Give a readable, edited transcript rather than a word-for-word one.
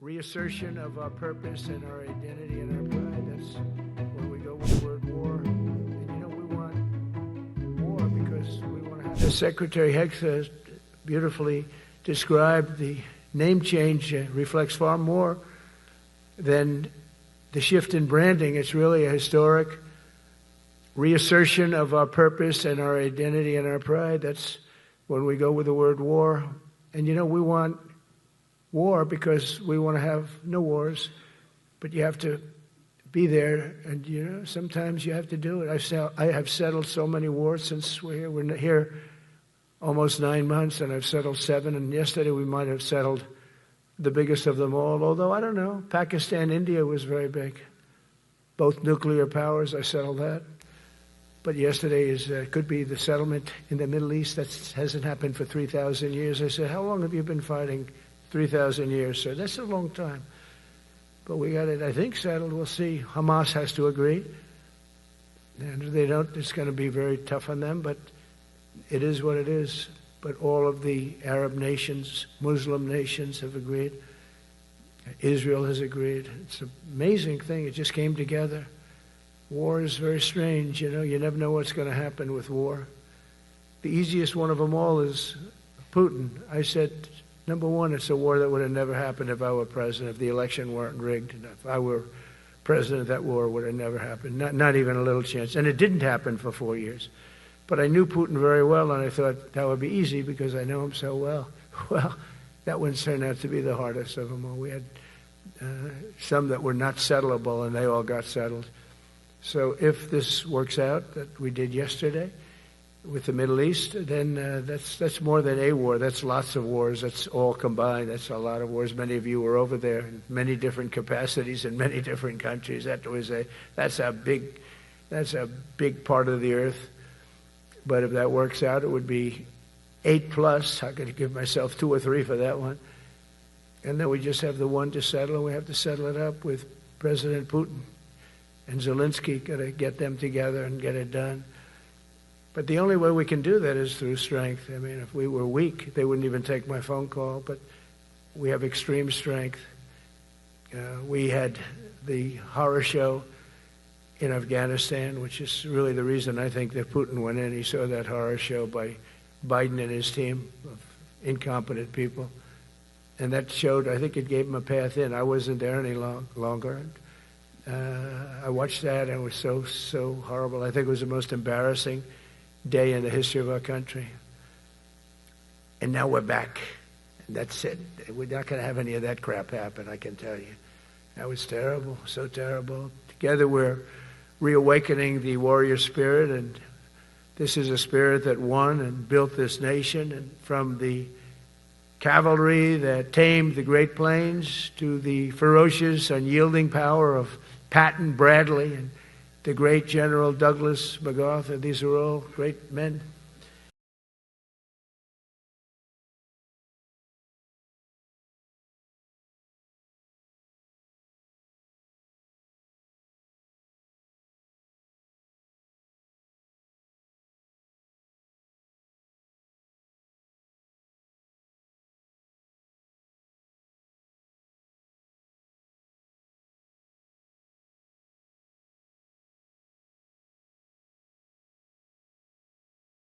reassertion of our purpose and our identity and our pride. That's when we go with the word war. And you know, we want war because we want to have... As Secretary Hegseth beautifully described, the name change reflects far more than the shift in branding. It's really a historic reassertion of our purpose and our identity and our pride. That's when we go with the word war. And you know, we want war because we want to have no wars, but you have to be there, and you know, sometimes you have to do it. I have settled so many wars since we're here almost 9 months, and I've settled 7, and yesterday we might have settled the biggest of them all, although I don't know. Pakistan, India was very big. Both nuclear powers, I settled that. But yesterday could be the settlement in the Middle East. That hasn't happened for 3,000 years. I said, how long have you been fighting? 3,000 years, sir. That's a long time. But we got it, I think, settled. We'll see. Hamas has to agree. And if they don't, it's going to be very tough on them, but it is what it is. But all of the Arab nations, Muslim nations have agreed. Israel has agreed. It's an amazing thing. It just came together. War is very strange, you know. You never know what's going to happen with war. The easiest one of them all is Putin. I said, number one, it's a war that would have never happened if I were president, if the election weren't rigged. If I were president, that war would have never happened. Not even a little chance. And it didn't happen for 4 years. But I knew Putin very well, and I thought that would be easy because I know him so well. Well, that one turned out to be the hardest of them all. We had some that were not settlable, and they all got settled. So if this works out, that we did yesterday with the Middle East, then that's more than a war. That's lots of wars. That's all combined. That's a lot of wars. Many of you were over there in many different capacities in many different countries. That's a big part of the earth. But if that works out, it would be 8+. I could give myself 2 or 3 for that one. And then we just have the one to settle, and we have to settle it up with President Putin and Zelensky. Got to get them together and get it done. But the only way we can do that is through strength. I mean, if we were weak, they wouldn't even take my phone call. But we have extreme strength. We had the horror show in Afghanistan, which is really the reason I think that Putin went in. He saw that horror show by Biden and his team of incompetent people. And that showed, I think it gave him a path in. I wasn't there any longer. I watched that, and it was so horrible. I think it was the most embarrassing day in the history of our country. And now we're back. And that's it. We're not going to have any of that crap happen, I can tell you. That was terrible, so terrible. Together we're reawakening the warrior spirit, and this is a spirit that won and built this nation. And from the cavalry that tamed the Great Plains to the ferocious, unyielding power of Patton Bradley and the great General Douglas MacArthur. These are all great men.